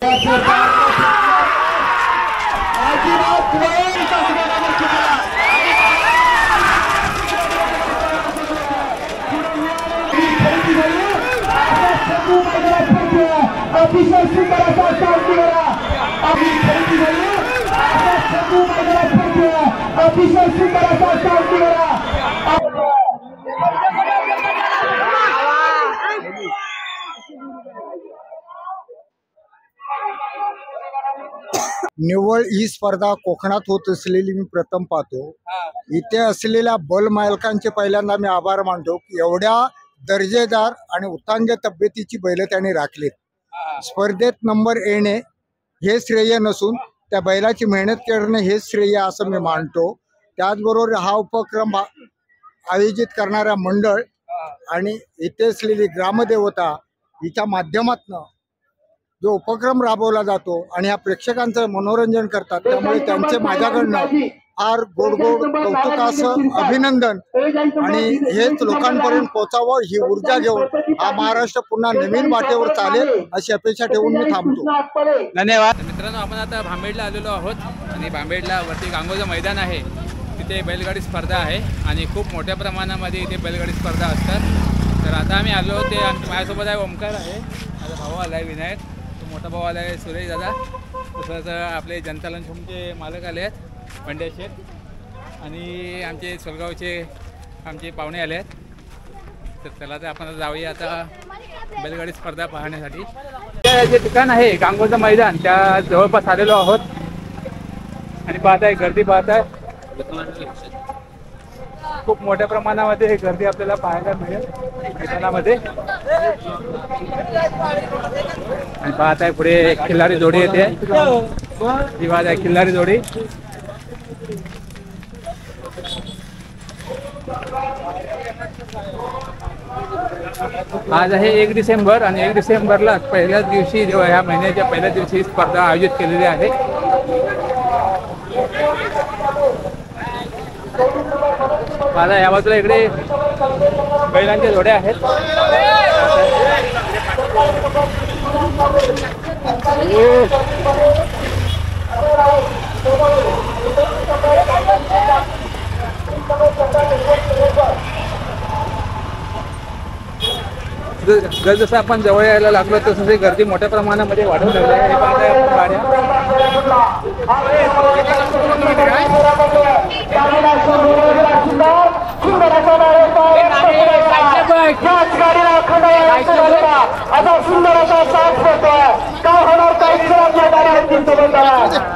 अतिशय सुंदर असा साथ दिला अतिशय सुंदर असा साथ दिला। निव्वळ ही स्पर्धा कोकणात होत असलेली मी प्रथम पाहतो। इथे असलेल्या बल मालकांचे पहिल्यांदा मी आभार मानतो की एवढ्या दर्जेदार आणि उत्तुंग तब्येतीची बैल त्यांनी राखलीत। स्पर्धेत नंबर येणे हे श्रेय नसून त्या बैलाची मेहनत करणे हे श्रेय असं मी मानतो। त्याचबरोबर हा उपक्रम आयोजित करणारा मंडळ आणि इथे असलेली ग्रामदेवता हिच्या माध्यमातून जो उपक्रम राबवला जातो आणि ह्या प्रेक्षकांचं मनोरंजन करतात, त्यामुळे त्यांचे माझ्याकडनं फार गोड कौतुक असं अभिनंदन आणि हेच लोकांपर्यंत पोहोचावं ही ऊर्जा घेऊन हा महाराष्ट्र पुन्हा नवीन वाटेवर चालेल अशी अपेक्षा ठेवून मी थांबतो। धन्यवाद मित्रांनो। आपण आता भांबेडला आलेलो आहोत आणि भांबेडला वरती गांगोचं मैदान आहे, तिथे बैलगाडी स्पर्धा आहे आणि खूप मोठ्या प्रमाणामध्ये इथे बैलगाडी स्पर्धा असतात। तर आता आम्ही आलो ते माझ्यासोबत आहे ओमकार आहे, माझा भाऊ आला आहे विनायक, तो मोठा भाऊ आला आहे सुरेश दादा, तसंच आपले जनता लंच होमचे मालक आले आहेत पंड्या शेठ आणि आमचे सोलगावचे आमचे पाहुणे आले आहेत। तर चला तर आपण जाऊया आता बैलगाडी स्पर्धा पाहण्यासाठी। जे ठिकाण आहे गांगोचं मैदान त्या जवळपास आलेलो आहोत आणि पाहताय गर्दी पाहताय, खूप मोठ्या प्रमाणामध्ये गर्दी आपल्याला पाहायला मिळेल मैदानामध्ये। आणि पाहताय पुढे खिल्लारी जोडी येते, ही वाद आहे खिल्लारी जोडी। आज आहे 1 डिसेंबर आणि 1 डिसेंबरला पहिल्याच दिवशी जेव्हा ह्या महिन्याच्या पहिल्या दिवशी स्पर्धा आयोजित केलेली आहे। माझा या बाजूला इकडे बैलांच्या जोड्या आहेत। जसं आपण जवळ यायला लागलो तसं गर्दी मोठ्या प्रमाणामध्ये वाढवून लागली आहे।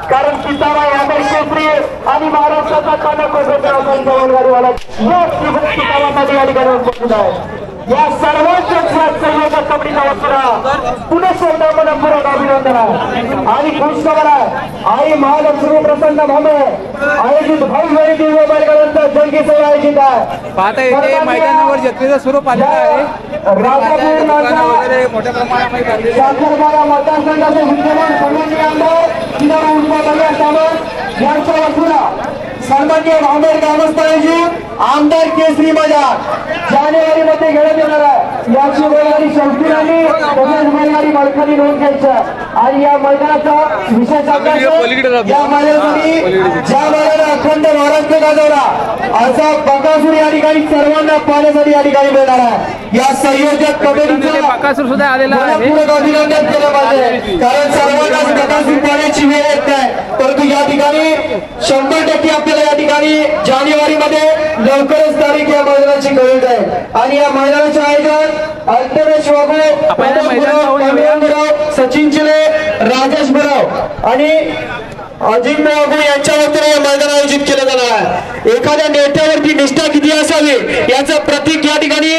कारण किताबा यादर्शेत्री आणि महाराष्ट्राचा कानाकोपऱ्याचा या सर्वांच्या संयोजक कमिटीचा वतीनं पुन्हा एकदा मनपूर्वक अभिनंदन आणि खुशखबर आहे। आई महालक्ष्मी प्रसन्न भामे आयोजित भव्य दिव्य बैलगाड्यांचा जंगी सोहळा आयोजित आहे। पाहता येते मैदानावर जत्रेचं स्वरूप आलेलं आहे, वगैरे मोठ्या प्रमाणामध्ये साखरबारा मतदारसंघाचे विद्यमान सन्माननीय आमदार किनारा उर्मा सावंत यांच्या वतीनं सन्माननीय भांबेड ग्रामस्थांची आमदार केसरी मैदान जानेवारी मध्ये घेण्यात येणार आहे। याची बैलगाडी शौकीनांनी तसेच बैलगाडी मालकांनी नोंद घ्यायचं आणि या मैदानाचा विशेष अभ्यास या मैदानासाठी ज्या बैलाला अखंड महाराष्ट्र गाजवला असा बकासूर या ठिकाणी सर्वांना पाहण्यासाठी या ठिकाणी मिळणार आहे। या संयोजक कमिटीचं बकासूर सुद्धा आलेला आहे, अभिनंदन केलं पाहिजे कारण सर्वांनाच बकासूर पाहण्याची वेळ येत नाही, परंतु या ठिकाणी 100% आपल्याला या ठिकाणी जानेवारी मध्ये लवकरच तारीख या मैदानाची कळत आहे। आणि या मैदानाचे आयोजन अल्तमेश वाघू, सचिन चिले, राजेश बराव आणि अजित वाघू यांच्या वतीने हे मैदान आयोजित केलं जाणार आहे। एखाद्या नेत्यावरती निष्ठा किती असावी याचं प्रतीक या ठिकाणी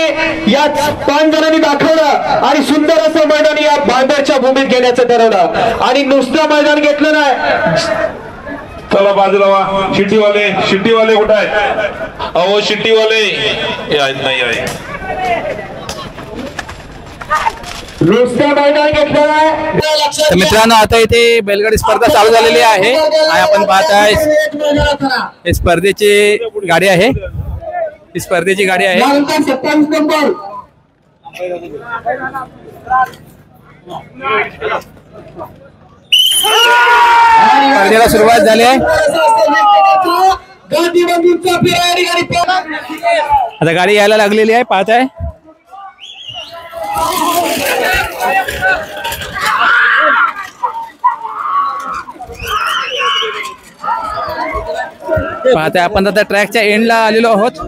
या 5 जणांनी दाखवलं आणि सुंदर असं मैदान या भांबेडच्या भूमीत घेण्याचं ठरवलं आणि नुसतं मैदान घेतलं नाही। चला बाजूला वा, शिट्टीवाले कुठे आहेत? अहो शिट्टीवाले आहेत नाही आहे, तर मित्रांनो आता इथे बैलगाडी स्पर्धा चालू झालेली आहे आणि आपण पाहताय हे स्पर्धेची गाडी आहे, ही स्पर्धेची गाडी आहे। स्पर्धेला सुरुवात झाली आहे. आता गाडी यायला लागलेली आहे, पाहत आहे. पाहत आहे आपण आता ट्रॅकच्या एंडला आलेलो आहोत.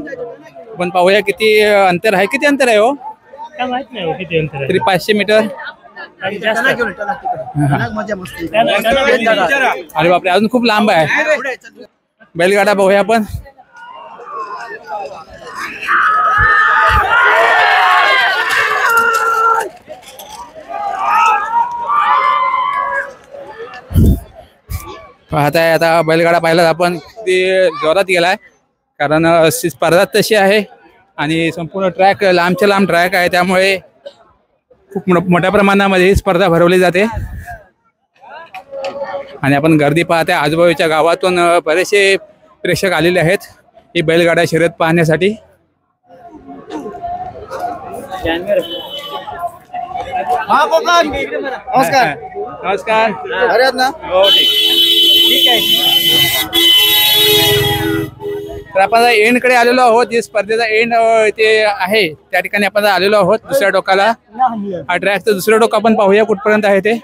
आपण पाहूया किती अंतर आहे. किती अंतर आहे हो? माहित नाही किती अंतर आहे. तरी 500 मीटर. अरे बापरे, अजून खूप लांब आहे. बैलगाडा बघूया आपण. पाहताय आता बैलगाडा पाहिला आपण किती जोरात गेलाय, कारण स्पर्धा तशी आहे आणि संपूर्ण ट्रॅक लांबच्या लांब ट्रॅक आहे, त्यामुळे खूप मोठ्या प्रमाणामध्ये ही स्पर्धा भरवली जाते. आणि आपण गर्दी पाहते, आजूबाजूच्या गावातून बरेचसे प्रेक्षक आलेले आहेत ही बैलगाडा शर्यत पाहण्यासाठी. नमस्कार. नमस्कार. अरे आहेत ना. हो ठीक आहे. तर आपण एंड कडे आलेलो आहोत. जे स्पर्धेचा एंड ते आहे त्या ठिकाणी आपण आलेलो आहोत. दुसऱ्या टोकाला हा ट्रॅकचं दुसरं टोक आपण पाहूया कुठपर्यंत आहे ते.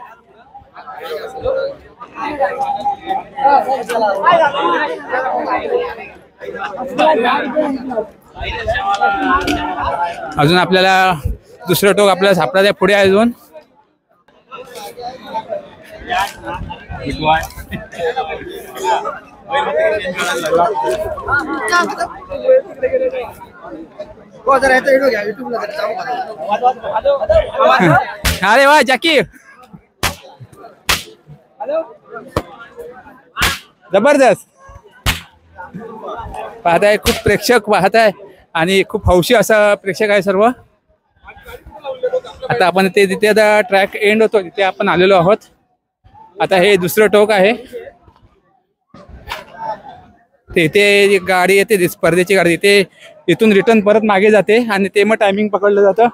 अजून आपल्याला दुसरं टोक आपल्याला सापडायचं पुढे आहे अजून. अरे वा जॅकी, जबरदस्त. पाहताय खूप प्रेक्षक पाहताय आणि खूप हौशी असा प्रेक्षक आहे सर्व. आता आपण तिथे आता ट्रॅक एंड होतो तिथे आपण आलेलो आहोत. आता हे दुसरं टोक आहे. तिथे गाडी येते स्पर्धेची गाडी, ते इथून रिटर्न परत मागे जाते आणि ते मग टायमिंग पकडलं जातं.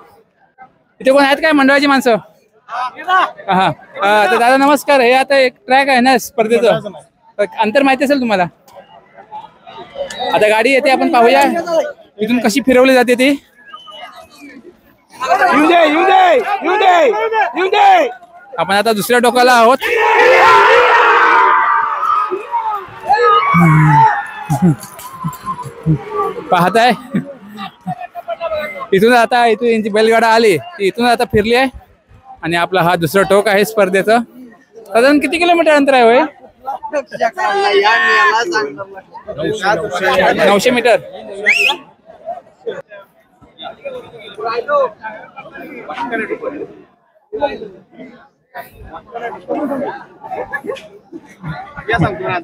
इथे कोण आहेत काय मंडळाची माणसं? हा तर दादा नमस्कार. हे आता एक ट्रॅक आहे ना स्पर्धेचं, अंतर माहिती असेल तुम्हाला. आता गाडी येते, आपण पाहूया इथून कशी फिरवली जाते ती. आपण आता दुसऱ्या टोकाला आहोत. पाहताय इथून आता इथून यांची बैलगाडा आली, इथून आता फिरली आहे आणि आपला हा दुसरा टोक आहे स्पर्धेचं. साधारण किती किलोमीटर अंतर आहे होय? 900 मीटर.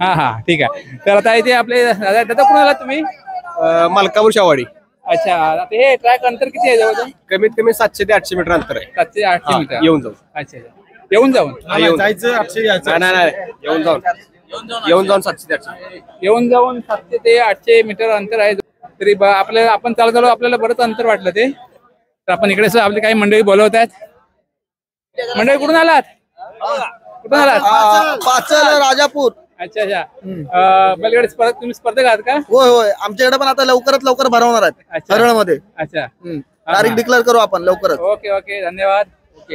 हा हा ठीक आहे. तर आता इथे आपले दादा कुठून आलात तुम्ही? मलकापूर शावाडी. अच्छा, आता हे ट्रॅक अंतर किती आहे जवळ? कमीत कमी 700 ते 800 मीटर अंतर आहे. 700 ते 800 मीटर येऊन जाऊन. अच्छा, येऊन जाऊन जायचं 800 यायचं. नाही येऊन जाऊन 700 ते 800. येऊन जाऊन 700 ते 800 मीटर अंतर आहे. तरी आपल्याला आपण चालू आपल्याला बरंच अंतर वाटलं ते. तर आपण इकडे आपली काही मंडळी बोलवत आहेत. मंडळी कुठून आलात? कुठून आलात? पाचल राजापूर. अच्छा अच्छा. बैलगाडी स्पर्धा तुम्ही स्पर्धक आहात का? होय होय, आमच्याकडे पण आता लवकरात लवकर भरवणार आहेत हरळमध्ये. अच्छा, तारीख डिक्लेअर करू आपण लवकरच. ओके ओके, धन्यवाद.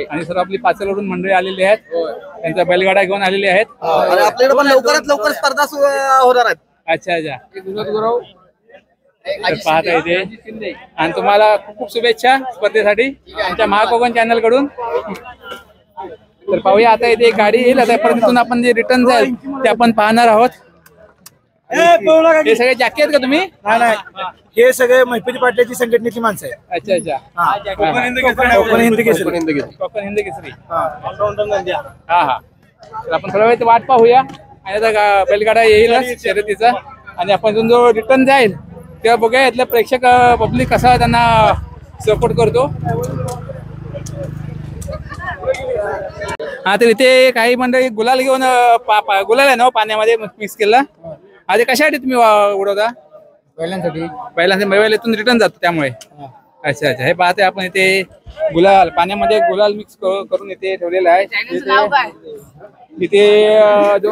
आणि सर आपली पाचलवरून मंडळी आलेली आहेत, त्यांचा बैलगाडा घेऊन आलेली आहेत. आणि आपल्याकडे पण लवकरात लवकर स्पर्धा होणार आहेत. अच्छा अच्छा. पाहता येते आणि तुम्हाला खूप खूप शुभेच्छा स्पर्धेसाठी आमच्या महाकोकण चॅनल कडून. तर पाहूया आता इथे एक गाडी येईल, आता परत तिथून आपण जे रिटर्न जाईल ते आपण पाहणार आहोत. हे सगळे जॅकी आहेत का तुम्ही? नाही, हे सगळे महिपती पाटलाची संघटनेची माणसं आहेत. अच्छा अच्छा. कोकण हिंद केसरी. कोकण हिंद केसरी. हा हा. तर आपण थोडा वेळ वाट पाहूया आणि आता बैलगाडा येईलच शर्यतीचा आणि आपण इथून जो रिटर्न जाईल तेव्हा बघूया इथले प्रेक्षक पब्लिक कसा त्यांना सपोर्ट करतो. हा, तर इथे काही मंडळी गुलाल घेऊन गुलाल आहे ना पाण्यामध्ये मिक्स केला. आधी कशासाठी तुम्ही उडवता? बैलांसाठी. बैल इथून रिटर्न जातो त्यामुळे. अच्छा अच्छा. हे पाहते आपण इथे गुलाल पाण्यामध्ये गुलाल मिक्स करून इथे ठेवलेला आहे. इथे जो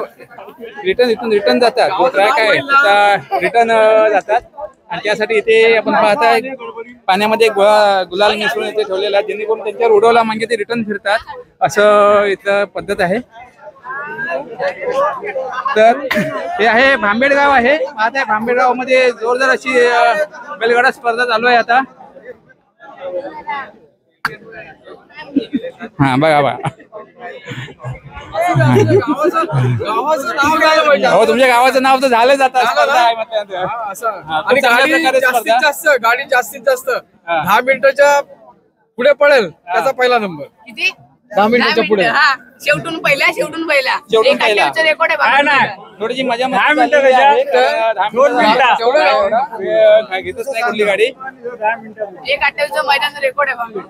रिटर्न जातात, जो ट्रॅक आहे त्याचा रिटर्न जातात आणि त्यासाठी इथे आपण पाहताय पाण्यामध्ये गुलाल मिसळून इथे ठेवलेला आहे, जेणेकरून त्यांच्यावर उडवला म्हणजे ते रिटर्न फिरतात, असं इथं पद्धत आहे. तर हे आहे भांबेड गाव आहे. पाहताय भांबेड गाव मध्ये जोरदार अशी बैलगाडा स्पर्धा चालू आहे आता. हा बघा बघा, हो तुमच्या गावाचं नाव तर झालं जातं. गाडी जास्तीत जास्त 10 मिनिटाच्या पुढे पडेल त्याचा पहिला नंबर. किती 10 मिनिटाच्या पुढे. शेवटून पहिला शेवटून पहिला. रेकॉर्ड आहे. थोडीशी मजा दहा मिनिटं घेतच नाही कुठली गाडी. 1:28 मैदानाचं रेकॉर्ड आहे भांबेड.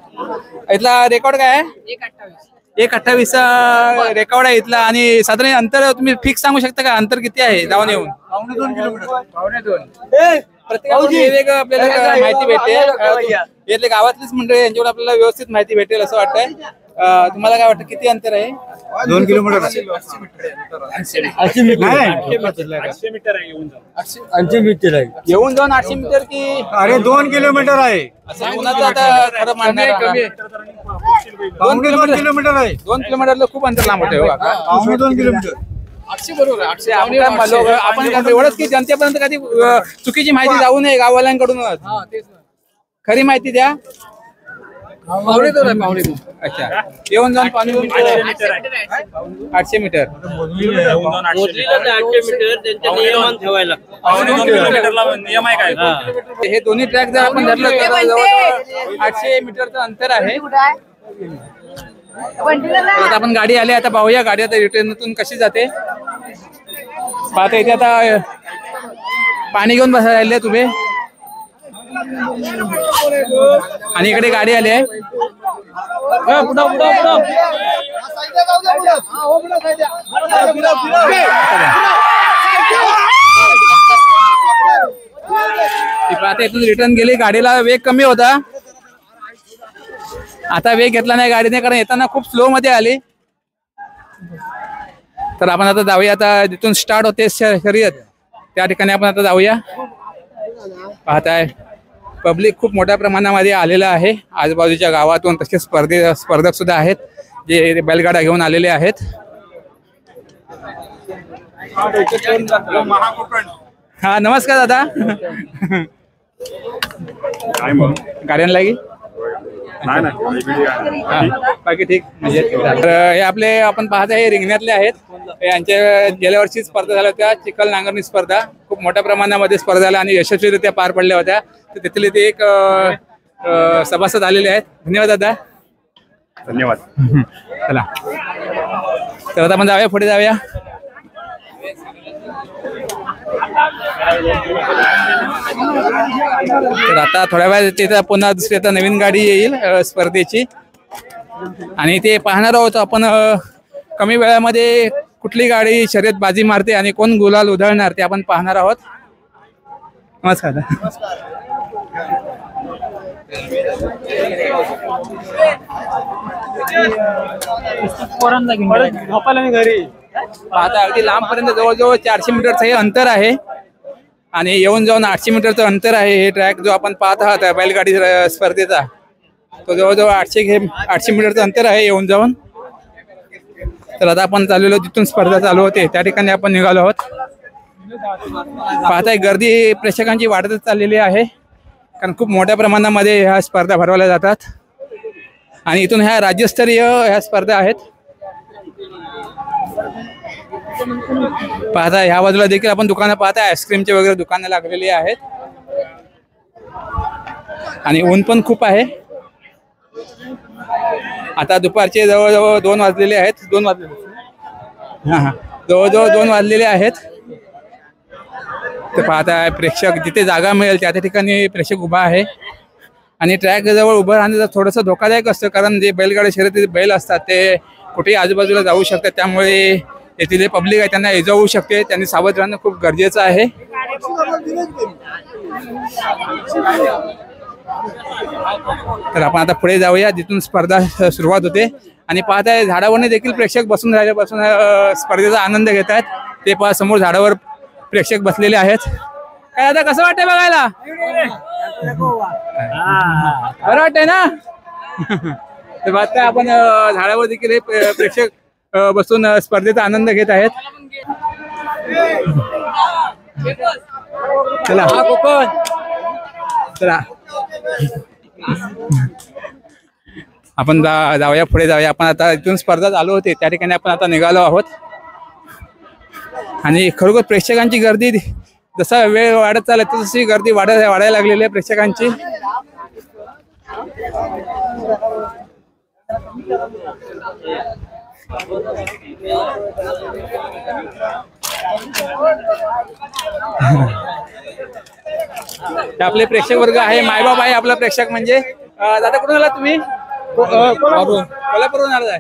इथला रेकॉर्ड काय आहे? 1:28 1:28 रेकॉर्ड आहे इथला. आणि साधारण अंतर तुम्ही फिक्स सांगू शकता का, अंतर किती आहे जाऊन येऊन? 2 किलोमीटर. 2.5. प्रत्येकाकडून वेगवेगळं आपल्याला माहिती भेटेल. इथले गावातलीच मंडळी यांच्यावर आपल्याला व्यवस्थित माहिती भेटेल असं वाटतंय. तुम्हाला काय वाटतं किती अंतर आहे? 2 किलोमीटर. 800 मीटर आहे. येऊन जाऊन 800 मीटर की? अरे 2 किलोमीटर आहे. असं कुणाचं आता खरं मानणार? 2 किलोमीटर आहे. 2 किलोमीटरला खूप अंतर लांब होते. 2 किलोमीटर. 800 बरोबर. 800 आपण एवढंच की जनतेपर्यंत कधी चुकीची माहिती जाऊ नये गाववाल्यांकडून. खरी माहिती द्या. पावणे 2 आहे. पावणे 2. अच्छा, येऊन जाऊन 800 मीटर. हे दोन्ही ट्रॅक जर आपण धरलं तर जवळ 800 मीटरचं अंतर आहे. आता आपण गाडी आली, आता पाहूया गाडी आता रिटर्नतून कशी जाते. पाहता इथे आता पाणी घेऊन बसायला राहिले तुम्ही, आणि इकडे गाडी आली आहे. आता इथून रिटर्न गेली. गाडीला वेग कमी होता, आता वेग घेतला नाही गाडीने, कारण येताना खूप स्लो मध्ये आली. तर आपण आता जाऊया, आता जिथून स्टार्ट होते शर्यत त्या ठिकाणी आपण आता जाऊया. पाहताय पब्लिक खूप मोठ्या प्रमाणामध्ये आलेलं आहे आजूबाजूच्या गावातून. तसेच स्पर्धक सुद्धा आहेत जे बैलगाडा घेऊन आलेले आहेत. हा नमस्कार दादा. गाड्यांना लागी बाकी ठीक म्हणजे. तर हे आपले आपण पाहत आहे रिंगणातले आहेत. यांच्या गेल्या वर्षी स्पर्धा झाल्या होत्या, चिखल नांगरणी स्पर्धा. खूप मोठ्या प्रमाणामध्ये स्पर्धा झाल्या आणि यशस्वीरित्या पार पडल्या होत्या. तर तिथले ते एक सभासद आलेले आहेत. धन्यवाद दादा. धन्यवाद. चला तर आता आपण जाऊया, पुढे जाऊया. तर आता थोड्या वेळात तिथे पुन्हा दुसरी आता नवीन गाडी येईल स्पर्धेची, आणि ते पाहणार आहोत आपण कमी वेळामध्ये कुठली गाडी शर्यत बाजी मारते आणि कोण गुलाल उधळणार ते आपण पाहणार आहोत. नमस्कार. आता अगदी लांबपर्यंत जवळजवळ 400 मीटरचं हे अंतर आहे, आणि येऊन जाऊन 800 मीटरचं अंतर आहे. हे ट्रॅक जो आपण पाहत आहात बैलगाडी स्पर्धेचा, तो जवळजवळ 800 मीटरचं अंतर आहे येऊन जाऊन. तर आता आपण चाललेलो जिथून स्पर्धा चालू होते त्या ठिकाणी आपण निघालो आहोत. पाहताय गर्दी प्रेक्षकांची वाढतच चाललेली आहे, कारण खूप मोठ्या प्रमाणामध्ये ह्या स्पर्धा भरवल्या जातात. आणि इथून ह्या राज्यस्तरीय ह्या स्पर्धा आहेत. पाहता ह्या बाजूला देखील आपण दुकानं पाहताय, आईस्क्रीमचे वगैरे दुकानं लागलेली आहेत, आणि ऊन पण खूप आहे. आता दुपारचे जवळजवळ 2 वाजलेले आहेत. 2 वाजलेले जवळजवळ 2 वाजलेले आहेत. तर पाहताय प्रेक्षक जिथे जागा मिळेल त्या ठिकाणी प्रेक्षक उभा आहे. आणि ट्रॅक जवळ उभं राहणं थोडंसं धोकादायक असतं, कारण जे बैलगाडी शर्यतीचे बैल असतात ते कुठेही आजूबाजूला जाऊ शकतात. त्यामुळे येथील जे पब्लिक आहे त्यांना इजा होऊ शकते. त्यांनी सावध राहणं खूप गरजेचं आहे. तर आपण आता पुढे जाऊया, जिथून स्पर्धा सुरुवात होते. आणि पाहताय झाडावरने देखील प्रेक्षक बसून स्पर्धेचा आनंद घेत आहेत. ते पहा समोर झाडावर प्रेक्षक बसलेले आहेत. काय आता कसं वाटतंय बघायला? बरं वाटतंय ना? तर पाहताय आपण झाडावर देखील हे प्रेक्षक बसून स्पर्धेचा आनंद घेत आहेत. चला चला आपण जाऊया, पुढे जाऊया. आपण आता इथून स्पर्धा चालू होते त्या ठिकाणी आपण आता निघालो आहोत. आणि खरोखर प्रेक्षकांची गर्दी जसा वेळ वाढत चालला तशी गर्दी वाढायला लागलेली आहे प्रेक्षकांची. आपले प्रेक्षक वर्ग आहे, मायबाप आहे आपला प्रेक्षक. म्हणजे दादा कुठून आला तुम्ही? कोल्हापूरहून आला आहे.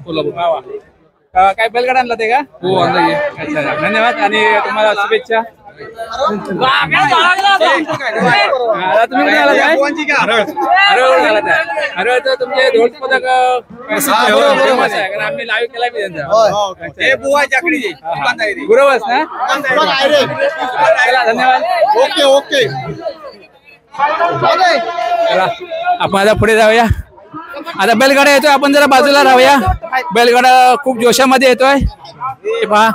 काय बैलगाडा आणला ते का? हो आणला. अच्छा, धन्यवाद आणि तुम्हाला शुभेच्छा. तुम्ही कुठे आला काय? हरवळचं तुमचे ढोल पदक आम्ही लाईव्ह केला मी त्यांचा. गुरुवास ना? धन्यवाद. Okay okay. चला आपण आता पुढे जाऊया. आता बैलगाडा येतोय, आपण जरा बाजूला राहूया. बैलगाडा खूप जोशामध्ये येतोय. हे पहा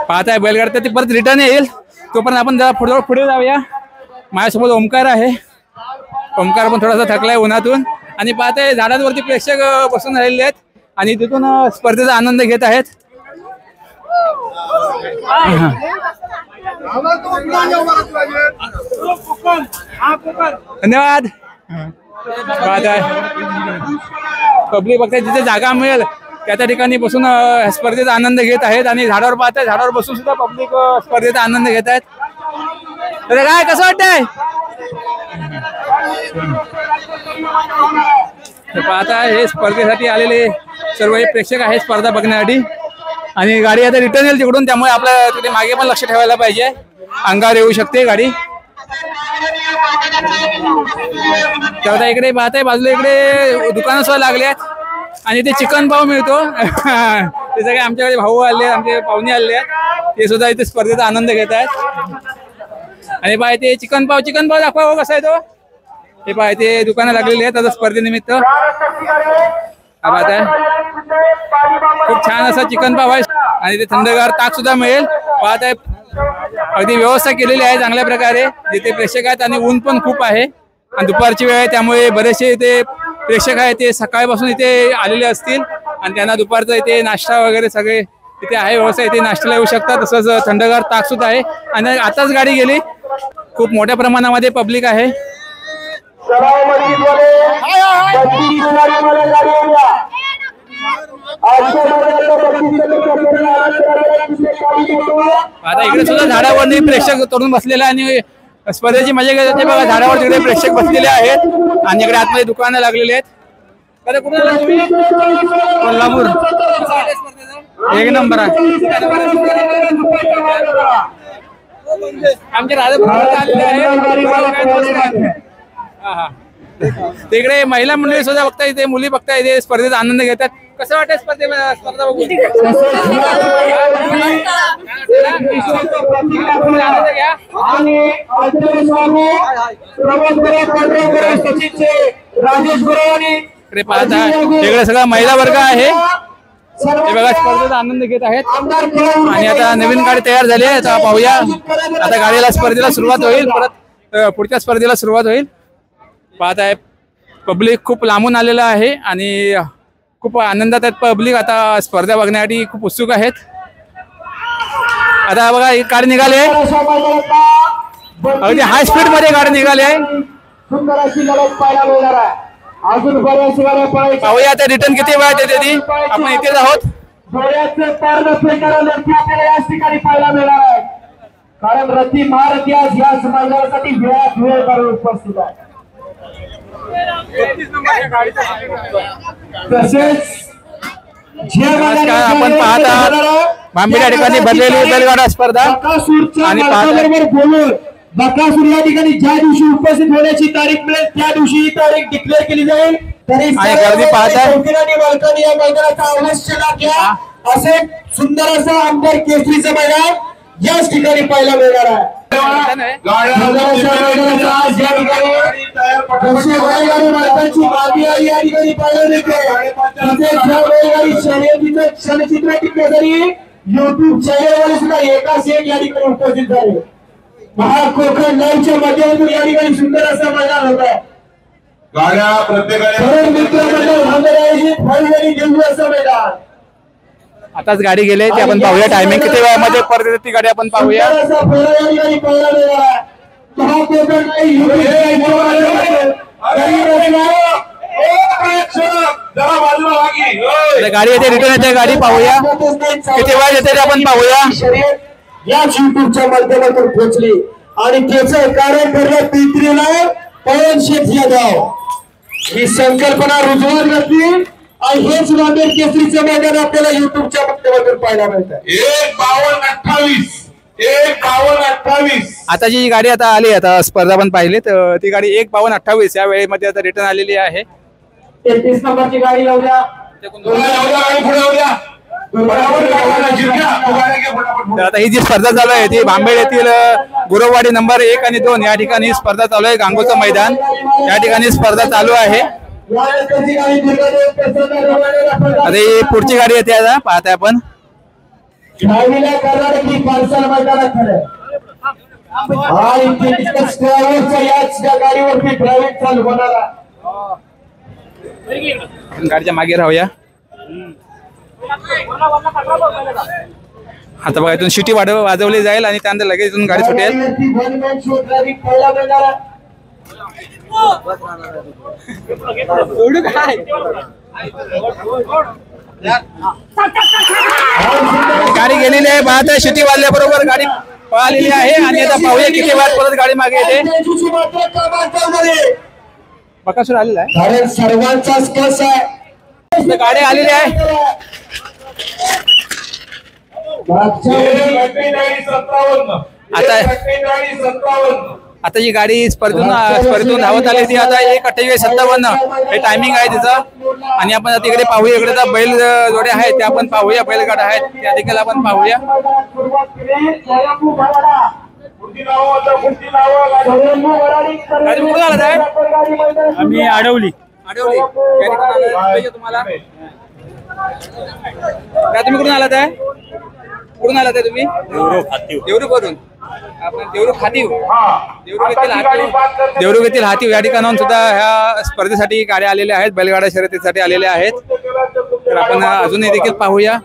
पाहताय बैलगाडा तर ती परत रिटर्न येईल. तोपर्यंत आपण जरा पुढे जाऊया. माझ्यासोबत ओमकार आहे. ओमकार पण थोडासा थकलाय उन्हातून. आणि पाहताय झाडांवरती प्रेक्षक बसून राहिलेले आहेत आणि तिथून स्पर्धेचा आनंद घेत आहेत. धन्यवाद. पब्लिक बघताय जिथे जागा मिळेल त्या ठिकाणी बसून स्पर्धेचा आनंद घेत आहेत. आणि झाडावर पाहताय, झाडावर बसून सुद्धा पब्लिक स्पर्धेचा आनंद घेत आहेत. तर काय कसं वाटतंय? पाहता हे स्पर्धेसाठी आलेले सर्व हे प्रेक्षक आहेत स्पर्धा बघण्यासाठी. आणि गाडी आता रिटर्न येईल तिकडून, त्यामुळे आपल्या तिथे मागे पण लक्ष ठेवायला पाहिजे. अंगावर येऊ शकते गाडी. तर आता इकडे पाहताय बाजूला इकडे दुकानं सुद्धा लागले आहेत आणि ते चिकन पाव मिळतो. ते सगळे आमच्याकडे भाऊ आले, आमचे पाहुणे आले आहेत, ते सुद्धा इथे स्पर्धेचा आनंद घेत आहेत. आणि पाय ते चिकन पाव दाखवा हो कसा आहे तो. हे पाय ते दुकानं लागलेली आहेत आता स्पर्धेनिमित्त. पाहताय खूप छान असा चिकन पाव आहे आणि ते थंडगार ताक सुद्धा मिळेल. पाहताय अगदी व्यवस्था केलेली आहे चांगल्या प्रकारे. जिथे प्रेक्षक आहेत आणि ऊन पण खूप आहे आणि दुपारची वेळ आहे, त्यामुळे बरेचसे इथे प्रेक्षक आहेत ते सकाळपासून इथे आलेले असतील आणि त्यांना दुपारचा इथे नाश्ता वगैरे सगळे इथे आहे व्यवस्था. इथे नाश्त्याला येऊ शकतात. तसंच थंडगार ताक सुद्धा आहे. आणि आताच गाडी गेली. खूप मोठ्या प्रमाणामध्ये पब्लिक आहे. आता इकडे सुद्धा झाडावरती प्रेक्षक तरुण बसलेले आणि स्पर्धेची मजा घेत होते बघा. झाडावर तिकडे प्रेक्षक बसलेले आहेत आणि इकडे आतमध्ये दुकानं लागलेली आहेत. तर कुठे आला तुम्ही? कोल्हापूर. एक नंबर आहे. आमचे राधापूर आलेले आहेत. तिकडे महिला मंडळी सुद्धा बघताय, ते मुली बघताय, ते स्पर्धेचा आनंद घेतात. कसं वाटतं स्पर्धा बघून? इकडे पाहता इकडे सगळा महिला वर्ग आहे. हे बघा स्पर्धेचा आनंद घेत आहेत. आणि आता नवीन गाडी तयार झाली आहे. आता पाहूया. आता गाडीला स्पर्धेला सुरुवात होईल. परत पुढच्या स्पर्धेला सुरुवात होईल. पाहत आहे पब्लिक खूप लांबून आलेलं आहे आणि खूप आनंदात आहेत पब्लिक. आता स्पर्धा बघण्यासाठी खूप उत्सुक आहेत. आता बघा ही गाडी निघाली आहे. अगदी हाय स्पीड मध्ये गाडी निघाली आहे. पाहूया आता रिटर्न किती वेळात येते ती. आपण इथेच आहोत. कारण रथी महारथी आज या समाजासाठी वेळात वेळ काढून उपस्थित आहे. तसेच नमस्कार, आपण पाहत आहात भांबेड या ठिकाणी भरलेली बैलगाडा स्पर्धा आणि बोलून बकासूर या ठिकाणी ज्या दिवशी उपस्थित होण्याची तारीख मिळेल त्या दिवशी ही तारीख डिक्लेअर केली जाईल. तरी गर्दी पाहत आहे. मालकांनी या मैदानाचा अवश्य लाभ घ्या. असे सुंदर असं आमदार केसरीचं मैदान याच ठिकाणी पाहायला मिळणार आहे. क्षणचित्र टिकण्यासाठी युट्यूब चॅनलवर सुद्धा एकाच एक या ठिकाणी उपस्थित झाले. महाकोकण लाईव्हच्या माध्यमातून या ठिकाणी सुंदर असा मैदान होता. गाड्या प्रत्येकाने असं मैदान आताच गाडी गेले ते आपण पाहूया. टायमिंग किती वेळामध्ये परत येते ती गाडी आपण पाहूया. गाडी येते, रिटर्न येते, गाडी पाहूया किती वेळ येते ते आपण पाहूया. याच युट्यूबच्या माध्यमातून पोहोचली आणि त्याचं कारण ठरलं पिंपरीला पवन शेठ यादव. ही संकल्पना रुजवत नसली आणि हेच भांबेड केसरीचं मैदान आपल्याला युट्यूबच्या माध्यमातून पाहायला मिळतं. 1:52:28 आता जी गाडी आता आली, आता स्पर्धा पण पाहिली तर ती गाडी 1:52:28 या वेळेमध्ये आता रिटर्न आलेली आहे. 33 नंबरची गाडी लावल्या. तर आता ही जी स्पर्धा चालू आहे ती भांबेड येथील गुरववाडी नंबर 1 आणि 2 या ठिकाणी स्पर्धा चालू आहे. गांगोचं मैदान या ठिकाणी स्पर्धा चालू आहे. आता ही पुढची गाडी येते आता पाहताय आपण. कर्नाटकी पार्सल मैदानात याच गाडीवरती ड्रायव्हिंग चालू होणार. गाडीच्या मागे राहूया. आता बघा इथून शिटी वाजवली जाईल आणि त्यानंतर लगेच इथून गाडी सुटेल. गाडी गेलेली आहे, पाहत आहे शिटी वाजल्याबरोबर गाडी पळालेली आहे आणि आता पाहूया किती वेळात परत गाडी मागे येते. बकासूर आलेला आहे, कारण सर्वांचाच कस आहे. गाडी आलेली आहे. आता जी गाडी स्पर्धेतून धावत आली ती आता 1:28:57 हे टायमिंग आहे तिचं. आणि आपण तिकडे पाहूया, इकडे बैल जोडे आहेत ते आपण पाहूया, बैलगाडा आहेत त्या देखील आपण पाहूया. आम्ही आडवली तुम्हाला काय, तुम्ही कुठून आलात आहे? कुठून आलात आहे तुम्ही? देवरू करून. आपण देवरू येथील हातीव या ठिकाणाहून सुद्धा ह्या स्पर्धेसाठी गाड्या आलेल्या आहेत, बैलगाडा शर्यतीसाठी आलेल्या आहेत. तर आपण अजूनही देखील पाहूया.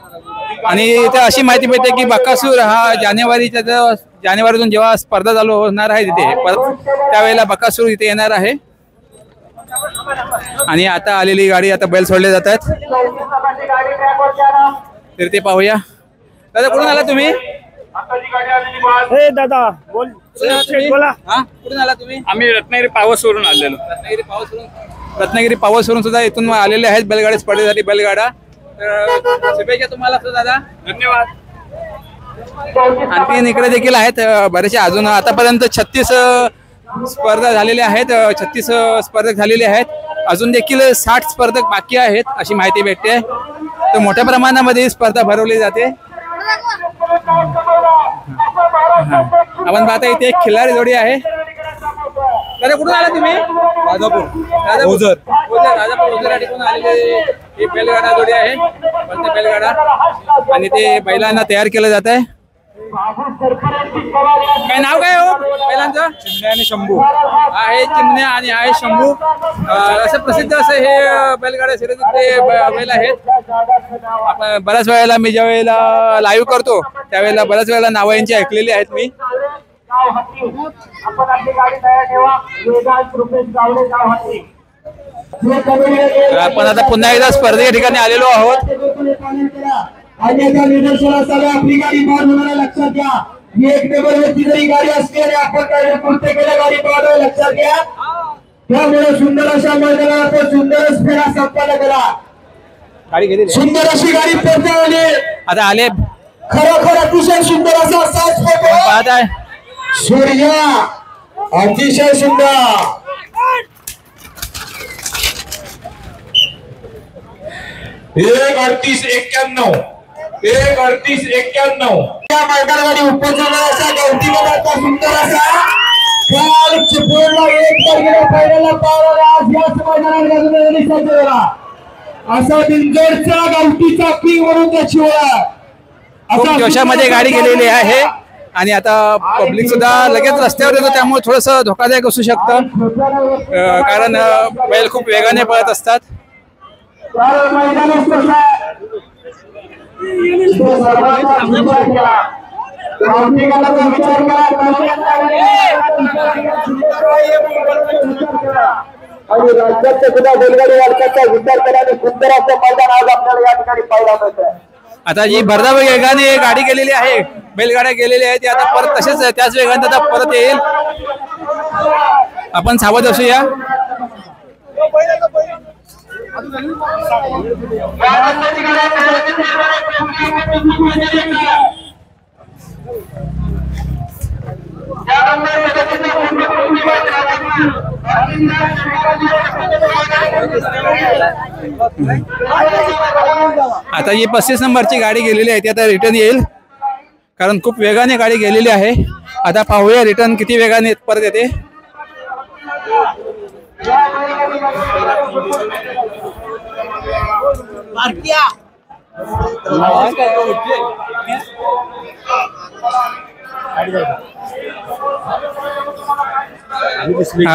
आणि इथे अशी माहिती मिळते की बकासूर हा जानेवारीतून जेव्हा स्पर्धा चालू होणार आहे तिथे त्यावेळेला बकासूर इथे येणार आहे. आणि आता आलेली गाडी आता बैल सोडले जातात तर ते पाहूया. दादा कुठून आला तुम्ही? दादा बोल बोला. कुठून आला तुम्ही? आम्ही रत्नागिरी पावसवरून आलेलो. रत्नागिरी पावसवरून सुद्धा इथून आलेले आहेत बैलगाडी स्पर्धेसाठी बैलगाडा. तर शुभेच्छा तुम्हाला दादा, धन्यवाद. आणखी इकडे देखील आहेत बरेचसे. अजून आतापर्यंत 36 स्पर्धा झालेल्या आहेत, 36 स्पर्धक झालेले आहेत. अजून देखील 60 स्पर्धक बाकी आहेत अशी माहिती भेटते. तर मोठ्या प्रमाणामध्ये स्पर्धा भरवली जाते. आपण पाहता इथे एक खिल्लारी जोडी आहे. दादा कुठून आला तुम्ही? राजापूर या ठिकाणी आलेले ही बैलगाडा जोडी आहे, बैलगाडा. आणि ते बैलांना तयार केलं जात आहे. काय नाव काय हो बैलांचं? चिमण्या आणि शंभू आहे. चिमण्या आणि आहे शंभू. असं प्रसिद्ध असं हे बैलगाड्या शर्यतीचे बैल आहेत. आपण बऱ्याच वेळेला मी ज्या वेळेला लाईव्ह करतो त्यावेळेला बऱ्याच वेळेला नावं यांची ऐकलेली आहेत मी. आपण आता पुन्हा एकदा स्पर्धे ठिकाणी आलेलो आहोत. अन्यथा निदर्शनास आपली गाडी बाद होणार लक्षात घ्या. ही 1 नंबरवरची जरी गाडी असली आणि आपण काय कृत्य केलं गाडी बाद होईल लक्षात घ्या. त्यामुळे सुंदर अशा मैदानात सुंदरच फेरा संपन्न करा. गाडी गेलेली सुंदर अशी गाडी पडते आता आले खरोखर अतिशय सुंदर असा साज पाहत आहे सूर्या अतिशय सुंदर 1:38:91 1:38:91 या मैदानामध्ये उपजवला असा गवती गटाचा सुंदर असा काल चिपळूणला 1 तारखेला फायनलला पावला आज याच मैदानात गाजवण्यासाठी सज्ज झाला असा बिंजोडचा गावठीचा किंग म्हणून त्याची ओळख खूप जोशामध्ये गाडी गेलेली आहे आणि आता पब्लिक सुद्धा लगेच रस्त्यावर येतो त्यामुळे थोडस धोकादायक असू शकतं कारण बैल खूप वेगाने पळत असतात आणि राज्याच्या सुद्धा बैलगाडी मालकाचा विचार केल्याने सुंदर असं मैदान आज आपल्याला या ठिकाणी पाहायला मिळतं आता जी भरधाव वेगाने गाडी गेलेली आहे बैलगाड्या गेलेल्या आहेत ती आता परत तसेच त्याच वेगाने आता परत येईल आपण सावध असूया आता ही 35 नंबरची गाडी गेलेली आहे ती आता रिटर्न येईल कारण खूप वेगाने गाडी गेलेली आहे आता पाहूया रिटर्न किती वेगाने परत येते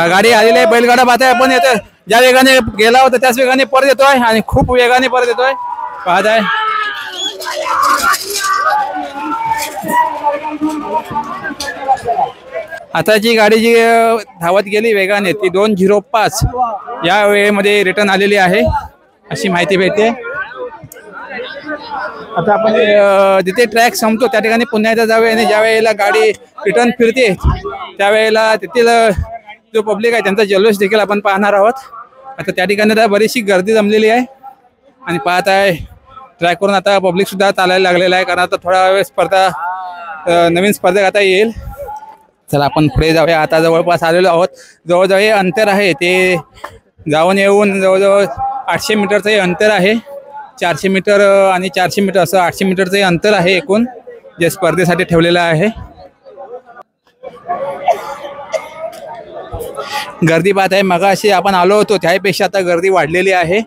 गाडी आलेली आहे बैलगाडा पाहताय आपण येतोय ज्या वेगाने गेला होता त्याच वेगाने परत येतोय आणि खूप वेगाने परत येतोय पाहताय आता जी गाडी जी धावत गेली वेगाने ती 2:05 या वेळेमध्ये रिटर्न आलेली आहे अशी माहिती भेटते आता आपण जिथे ट्रॅक संपतो त्या ठिकाणी पुन्हा एकदा जाऊया आणि ज्या वेळेला गाडी रिटर्न फिरते त्यावेळेला तेथील जो पब्लिक आहे त्यांचा जल्लोष देखील आपण पाहणार आहोत आता त्या ठिकाणी आता बरीचशी गर्दी जमलेली आहे आणि पाहत आहे ट्रॅकवरून आता पब्लिक सुद्धा चालायला लागलेला आहे कारण आता थोडा वेळ स्पर्धा नवीन स्पर्धक आता येईल चला आपण पुढे जाऊया आता जवळपास आलेलो आहोत जवळजवळ हे अंतर आहे ते जाऊन येऊन जवळजवळ 800 मीटरचं हे अंतर आहे 400 मीटर आणि 400 मीटर असं 800 मीटरचं हे अंतर आहे एकूण जे स्पर्धेसाठी ठेवलेलं आहे गर्दी पाहत आहे मगाशी आपण आलो होतो त्यापेक्षा आता गर्दी वाढलेली आहे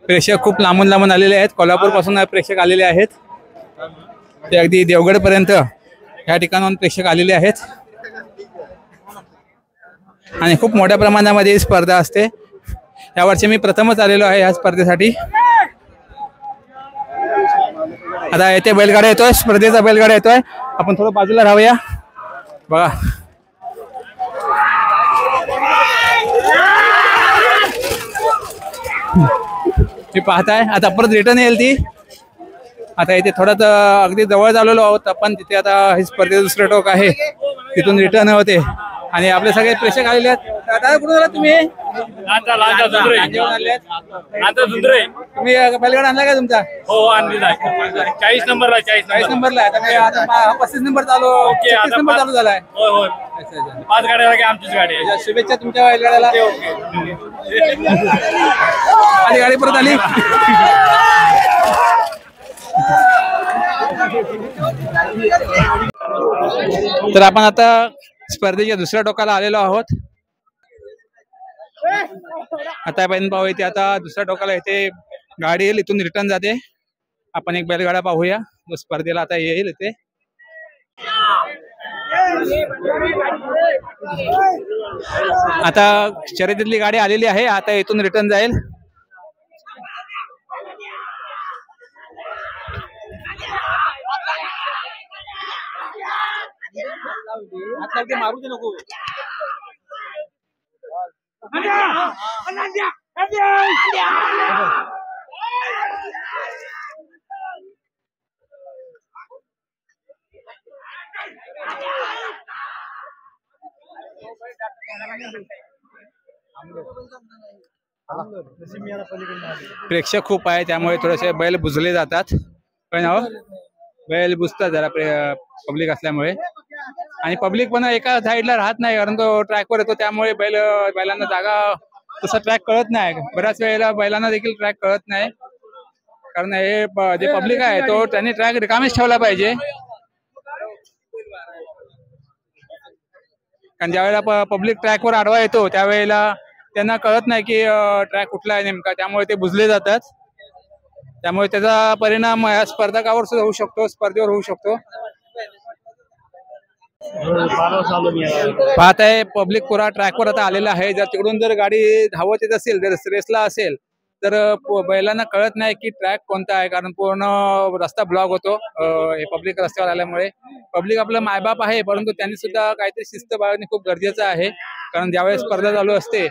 प्रेक्षक खूप लांबून लांबून आलेले आहेत कोल्हापूरपासून प्रेक्षक आलेले आहेत ते अगदी देवगडपर्यंत या ठिकाणाहून प्रेक्षक आलेले आहेत आणि खूप मोठ्या प्रमाणामध्ये ही स्पर्धा असते यावर्षी मी प्रथमच आलेलो आहे या स्पर्धेसाठी आता येथे बैलगाडा येतोय स्पर्धेचा बैलगाडा येतोय आपण थोडं बाजूला राहूया बघा ती पाहताय आता परत रिटर्न येईल ती आता इथे थोडं अगदी जवळ आलेलो आहोत आपण तिथे आता ही स्पर्धेचं दुसरं टोक आहे तिथून रिटर्न होते आणि आपले सगळे प्रेक्षक आलेले आहेत आता कुठून आला तुम्ही तुम्ही बैलगाडा आणला का तुमचा हो आणलेला आहे 40 नंबरला 40 नंबरला आता 35 नंबर चालू 36 नंबर चालू झालाय होय होय 5 गाड्या आमचीच गाडी आहे शुभेच्छा तुमच्या बैलगाड्याला आणि गाडी परत आली तर आपण आता स्पर्धेच्या दुसऱ्या टोकाला आलेलो आहोत आता आपण पाहू इथे आता दुसऱ्या टोकाला इथे गाडी येईल इथून रिटर्न जाते आपण एक बैलगाडा पाहूया जो स्पर्धेला आता येईल इथे आता शर्यतीतली गाडी आलेली आहे आता इथून रिटर्न जाईल मारू दे नको प्रेक्षक खूप आहे त्यामुळे थोडेसे बैल बुजले जातात. पण हो बैल बुजतात जरा पब्लिक असल्यामुळे. आणि पब्लिक पण एका साईडला राहत नाही कारण तो ट्रॅकवर येतो त्यामुळे बैलांना जागा तसा ट्रॅक कळत नाही. बऱ्याच वेळेला बैलांना देखील ट्रॅक कळत नाही कारण हे जे पब्लिक आहे तो त्यांनी ट्रॅक रिकामीच ठेवला पाहिजे. कारण ज्यावेळेला पब्लिक ट्रॅकवर आडवा येतो त्यावेळेला त्यांना कळत नाही की ट्रॅक कुठला आहे नेमका, त्यामुळे ते बुजले जातात. त्यामुळे त्याचा परिणाम या स्पर्धकावर सुद्धा होऊ शकतो, स्पर्धेवर होऊ शकतो. पाहत आहे पब्लिक पुरा ट्रॅकवर आता आलेला आहे. जर तिकडून जर गाडी धावत येत असेल, जर रेसला असेल तर बैलांना कळत नाही की ट्रॅक कोणता आहे कारण पूर्ण रस्ता ब्लॉक होतो हे पब्लिक रस्त्यावर आल्यामुळे. पब्लिक आपलं मायबाप आहे परंतु त्यांनी सुद्धा काहीतरी शिस्त बाळगणे खूप गरजेचं आहे. कारण ज्यावेळेस स्पर्धा चालू असते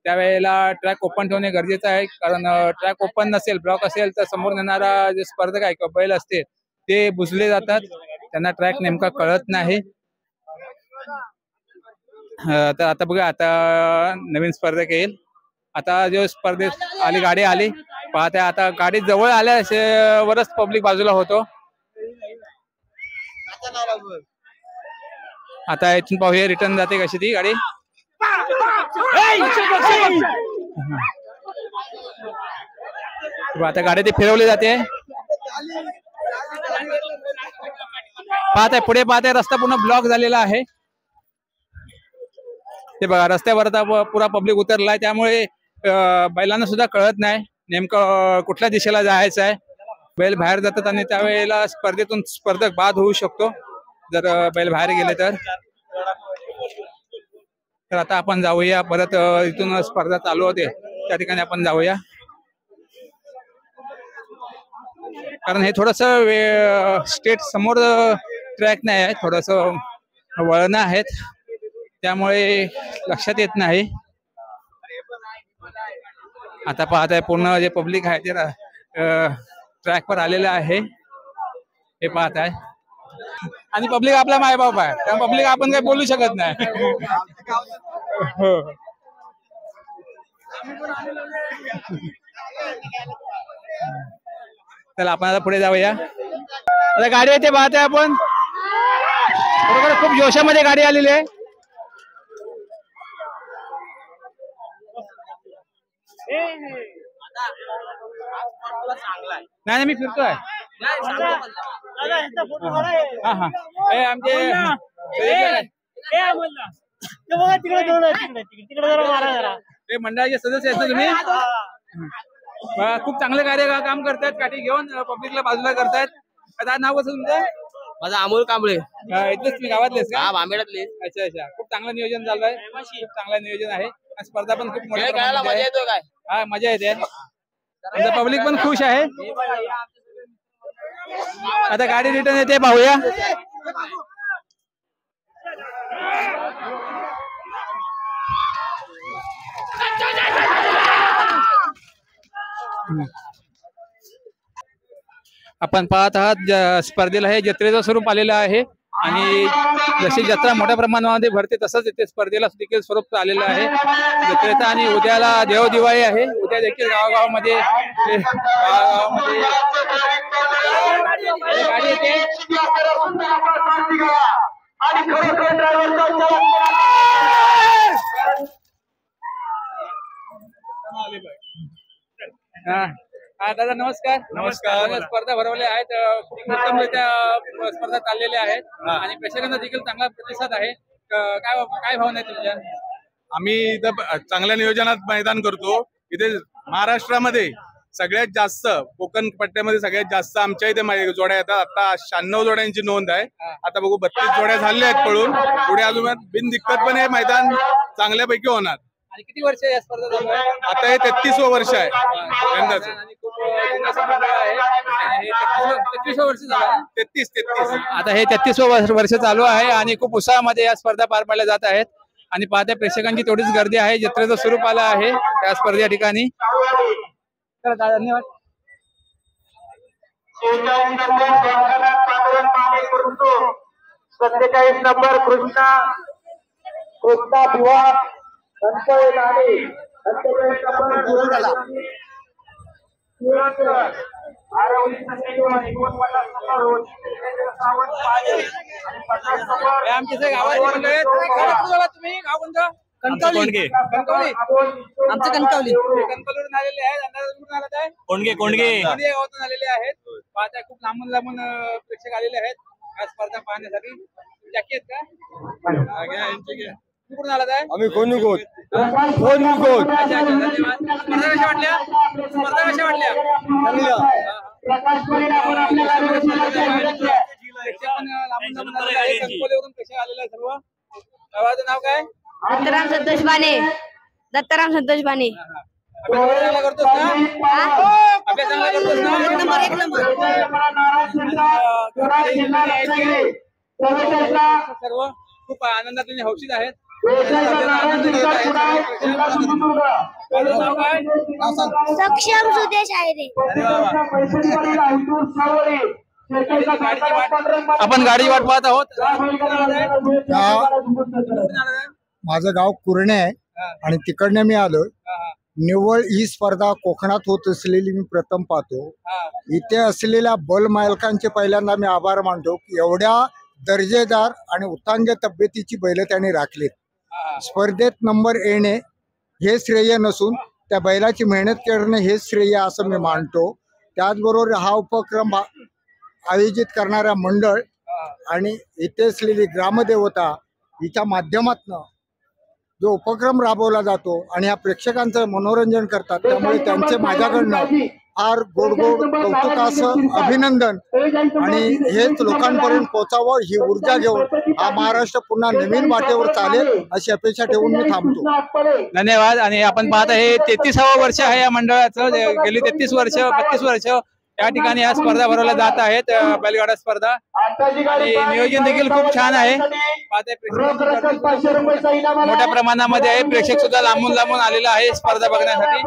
त्यावेळेला ट्रॅक ओपन ठेवणे गरजेचं आहे. कारण ट्रॅक ओपन नसेल, ब्लॉक असेल तर समोर येणारा जे स्पर्धक आहे किंवा बैल असते ते बुजले जातात, त्यांना ट्रॅक नेमका कळत नाही. तर आता बघा आता नवीन स्पर्धक येईल. आता जो स्पर्धेत आली गाडी आली पाहते आता गाडी जवळ आल्यावरच पब्लिक बाजूला होतो. आता इथून पाहूया रिटर्न जाते कशी ती गाडी. आता गाडी ती फिरवली जाते. पाहताय पुढे पाहताय रस्ता पूर्ण ब्लॉक झालेला आहे. ते बघा रस्त्यावर आता पुरा पब्लिक उतरलाय त्यामुळे बैलांना सुद्धा कळत नाही नेमकं कुठल्या दिशेला जायचं आहे. बैल बाहेर जातात आणि त्यावेळेला स्पर्धेतून स्पर्धक बाद होऊ शकतो जर बैल बाहेर गेले तर. तर आता आपण जाऊया परत इथून स्पर्धा चालू होते त्या ठिकाणी आपण जाऊया. कारण हे थोडस स्टेट समोर ट्रॅक नाही आहे, थोडस वळण आहेत त्यामुळे लक्षात येत नाही. आता पाहताय पूर्ण जे पब्लिक आहे ते ट्रॅक वर आलेलं आहे हे पाहताय. आणि पब्लिक आपला मायबाप आहे त्या पब्लिक आपण काही बोलू शकत नाही. चला आपण आता पुढे जाऊया. आता गाडी येते पाहताय आपण बरोबर खूप जोशामध्ये गाडी आलेली आहे. नाही मी फिरतोय. हा हा आमचे मंडळाचे सदस्य आहेत ना तुम्ही. खूप चांगले काम करतायत, काठी घेऊन पब्लिकला बाजूला करतायत. आता नाव कसं तुमचं? माझा अमोल कांबळे. इथलेच तुम्ही गावातलेच का? भांबेडातले. अच्छा अच्छा. खूप चांगलं नियोजन झालं आहे, खूप चांगलं नियोजन आहे. स्पर्धा पण खूप मोठ्या मजा येतो काय? हा मजा येते. पब्लिक पण खुश आहे. आता गाडी रिटर्न येते पाहूया. आपण पाहत आहात स्पर्धेला हे जत्रेचं स्वरूप आलेलं आहे आणि जशी जत्रा मोठ्या प्रमाणामध्ये भरते तसंच इथे स्पर्धेला देखील स्वरूप आलेलं आहे जत्रेचं. आणि उद्याला देवदिवाळी आहे. उद्या देखील गावागावामध्ये गाडी येते. हा दादा नमस्कार. नमस्कार. स्पर्धा भरवल्या आहेत, उत्तमरित्या स्पर्धा चाललेल्या आहेत आणि प्रेक्षकांना देखील चांगला प्रतिसाद आहे. काय भावना आहे तुमच्या? आम्ही इथं चांगल्या नियोजनात मैदान करतो. इथे महाराष्ट्रामध्ये सगळ्यात जास्त कोकण पट्ट्यामध्ये सगळ्यात जास्त आमच्या इथे जोड्या येतात. आता 96 जोड्यांची नोंद आहे. आता बघू 32 जोड्या झाल्या आहेत पळून. पुढे अजून बिनदिक्कतपणे मैदान चांगल्यापैकी होणार. आणि किती वर्ष या स्पर्धा चालू आहे? आता हे 33वं वर्ष आहे यंदाच. 33 वर्ष झालं. 33. आता हे 33वं वर्ष चालू आहे आणि खूप उत्साहामध्ये या स्पर्धा पार पाडल्या जात आहेत. आणि पाहत्या प्रेक्षकांची तेवढीच गर्दी आहे. जत्रेचं स्वरूप आलं आहे त्या स्पर्धे ठिकाणी. धन्यवाद. 47 नंबर कृष्णा भिवा आमच्या गावात तुम्ही गाव कोणतं? कणकवली. कणकवली आमचं कणकवली. कणकवलीवरून आलेले आहेत. अंदाजवरून आलेले आहे. कोंडगे गावातून आलेले आहेत. पाहता खूप लांबून लांबून प्रेक्षक आलेले आहेत या स्पर्धा पाहण्यासाठी. जॅकी आहेत का? कुठून आलात आहे? आम्ही कोणकोट. अच्छा धन्यवाद. स्पर्धा कशा वाटल्या? प्रेक्षक पण लांबून लांबून आलेले आहेत. कणकवलीवरून प्रेक्षक आलेले आहेत सर्व. गावाचं नाव काय? दत्ताराम संतोष बाणे. अभ्यास चांगला करतोस ना? अभ्यास चांगला करतोस ना? सर्व खूप आनंदात आणि हौशीत आहेत. सक्षम सुदेश आयरे. आपण गाडी वाट पाहत आहोत. माझं गाव कुरणे आहे आणि तिकडनं मी आलोय. निव्वळ ही स्पर्धा कोकणात होत असलेली मी प्रथम पाहतो. इथे असलेल्या बल मालकांचे पहिल्यांदा मी आभार मानतो की एवढ्या दर्जेदार आणि उत्तुंग तब्येतीची बैल त्यांनी राखलीत. स्पर्धेत नंबर येणे हे श्रेय नसून त्या बैलाची मेहनत करणे हे श्रेय असं मी मानतो. त्याचबरोबर हा उपक्रम आयोजित करणारा मंडळ आणि इथे असलेली ग्रामदेवता हिच्या माध्यमातून जो उपक्रम राबवला जातो आणि या प्रेक्षकांचं मनोरंजन करतात, त्यामुळे त्यांचे माझ्याकडनं फार गोड कौतुकाचं अभिनंदन. आणि हेच लोकांपर्यंत पोहोचावं ही ऊर्जा घेऊन हा महाराष्ट्र पुन्हा नवीन वाटेवर चालेल अशी अपेक्षा ठेवून मी थांबतो. धन्यवाद. आणि आपण पाहत आहे 33वा वर्ष आहे या मंडळाचं. गेली 32 वर्ष या ठिकाणी या स्पर्धा भरवल्या जात आहेत. बैलगाडा स्पर्धा आणि नियोजन देखील खूप छान आहे. मोठ्या प्रमाणामध्ये आहे. प्रेक्षक सुद्धा लांबून लांबून आलेला आहे स्पर्धा बघण्यासाठी.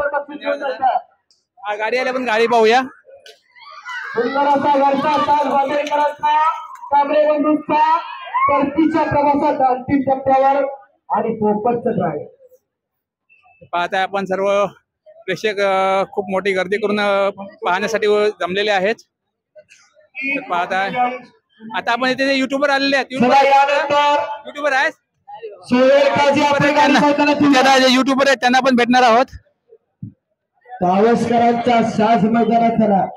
गाडी आल्या पण गाडी पाहूया. पाहताय आपण सर्व प्रेक्षक खूप मोठी गर्दी करून पाहण्यासाठी जमलेले आहेत. पाहताय आता आपण इथे युट्यूबर आलेले आहेत. युट्यूबर आहेत युट्यूबर आहेत त्यांना पण भेटणार आहोत.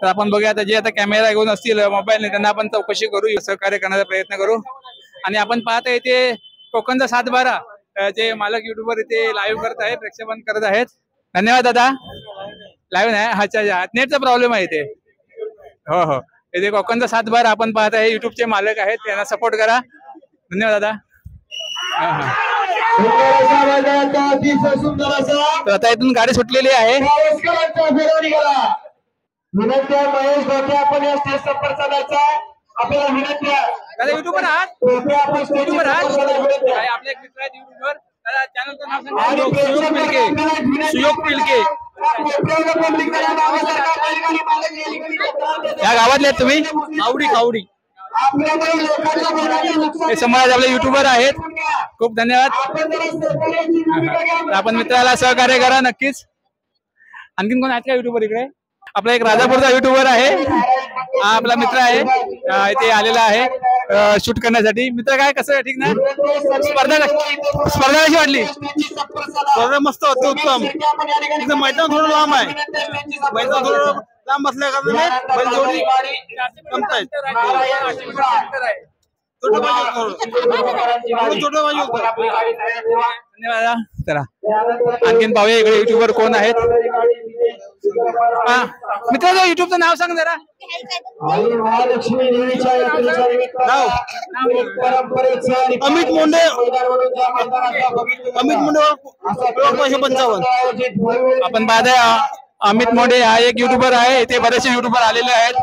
तर आपण बघूया आता जे आता कॅमेरा घेऊन असतील मोबाईलने त्यांना आपण चौकशी करू, सहकार्य करण्याचा प्रयत्न करू. आणि आपण पाहता इथे कोकणचा 7/12 जे मालक युट्यूबर इथे लाईव्ह करत आहे, प्रक्षेपण करत आहेत. धन्यवाद दादा. लाईव्ह नाही अच्छा नेटचा प्रॉब्लेम आहे इथे. हो इथे कोकणचा 7/12 आपण पाहत आहे. युट्यूबचे मालक आहेत, त्यांना सपोर्ट करा. धन्यवाद दादा. तर आता इथून गाडी सुटलेली आहे. युट्यूबर आहात? युट्यूबर आहात? आपले एक मित्र आहेत युट्यूबर. चॅनलचं नाव सांगा. सुयोग पिलके. या गावातले आहेत तुम्ही? खावडी. हे समाज आपले युट्यूबर आहेत. खूप धन्यवाद. आपण मित्राला सहकार्य करा नक्कीच. आणखीन कोण आहेत का युट्यूबर इकडे? आपला एक राजापूरचा युट्यूबर आहे, हा आपला मित्र आहे, इथे आलेला आहे शूट करण्यासाठी. मित्र काय कसं ठीक ना? स्पर्धा कशी वाटली? स्पर्धा मस्त होती, उत्तम. एकदम मैदान थोडं लांब आहे. मैदान थोडं लांब असल्या कारणाने बैलजोडी जमतायत. धन्यवाद. चला आणखीन पाहूया इकडे युट्यूबर कोण आहेत. मित्रांनो युट्यूबचं नाव सांग जरा. अमित मुंडे 55. आपण पाहताय अमित मोंडे हा एक युट्यूबर आहे. इथे बरेचसे युट्यूबर आलेले आहेत.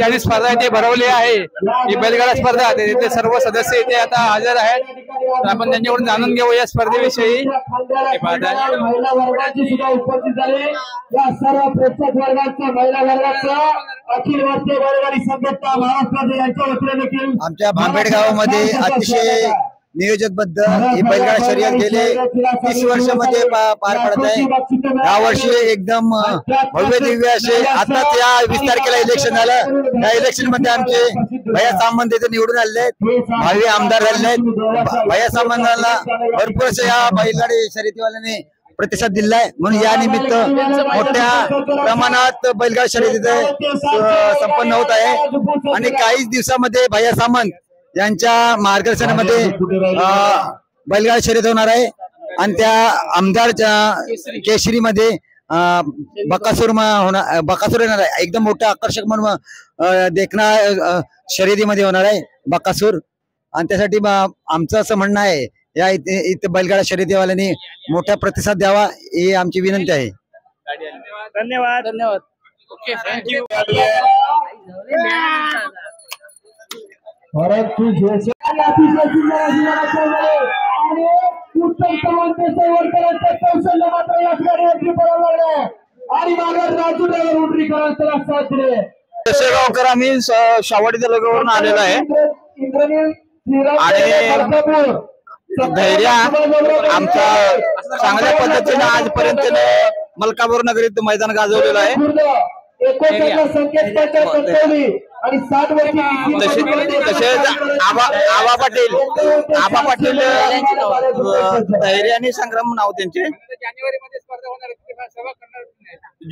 जी स्पर्धा इथे भरवली आहे ही बैलगाडा स्पर्धा, तिथे सर्व सदस्य इथे आता हजर आहेत. तर आपण त्यांच्याकडून जाणून घेऊ या स्पर्धेविषयी. महिला वर्गाची सुद्धा उपस्थित झाली. या सर्व प्रेक्षक वर्गाच्या महिला वर्गाचा अखिल भारतीय बैलगाडी संघटना महाराष्ट्र यांच्या वतीने देखील आमच्या भांबेड गावामध्ये अतिशय नियोजनबद्ध ही बैलगाडा शर्यत गेले 30 वर्षामध्ये पार पडत आहे. या वर्षी एकदम भव्य दिव्य असे आताच या विस्तार केला इलेक्शन झालं. या इलेक्शन मध्ये आमचे भैया सामंत इथे निवडून आलेले आहेत, भावी आमदार झालेले आहेत. भैया सामंतांना भरपूर असे या बैलगाडी शर्यतीवाल्याने प्रतिसाद दिलाय, म्हणून या निमित्त मोठ्या प्रमाणात बैलगाडी शर्यत इथे संपन्न होत आहे. आणि काहीच दिवसामध्ये भैया सामंत यांच्या मार्गदर्शनामध्ये बैलगाडी शर्यत होणार आहे. आणि त्या आमदारच्या केशरीमध्ये बकासूर येणार आहे. एकदम मोठं आकर्षक म्हणून देखणा शर्यतीमध्ये होणार आहे बकासूर. आणि त्यासाठी आमचं असं म्हणणं आहे या इथे बैलगाडा शर्यतीवाल्यांनी मोठा प्रतिसाद द्यावा ही आमची विनंती आहे. धन्यवाद. Okay, thank you. परंतु जैसे अतिशय सुंदर आणि उत्तम समानतेचे वर्तनाचे कौशल्य मात्र या खेळाडूंनी बरोबर आणि मागे राजू ड्रायव्हर उंटरी करायला साथ दिले. शेगावकर आम्ही शावडी तालुक्यावरून आलेलो आहे आणि धैर्य आमचा चांगल्या पद्धतीने आजपर्यंत मलकापूर नगरीत मैदान गाजवलेलं आहे. तसेच आबा पाटील धैर्य आणि संग्राम नाव त्यांचे.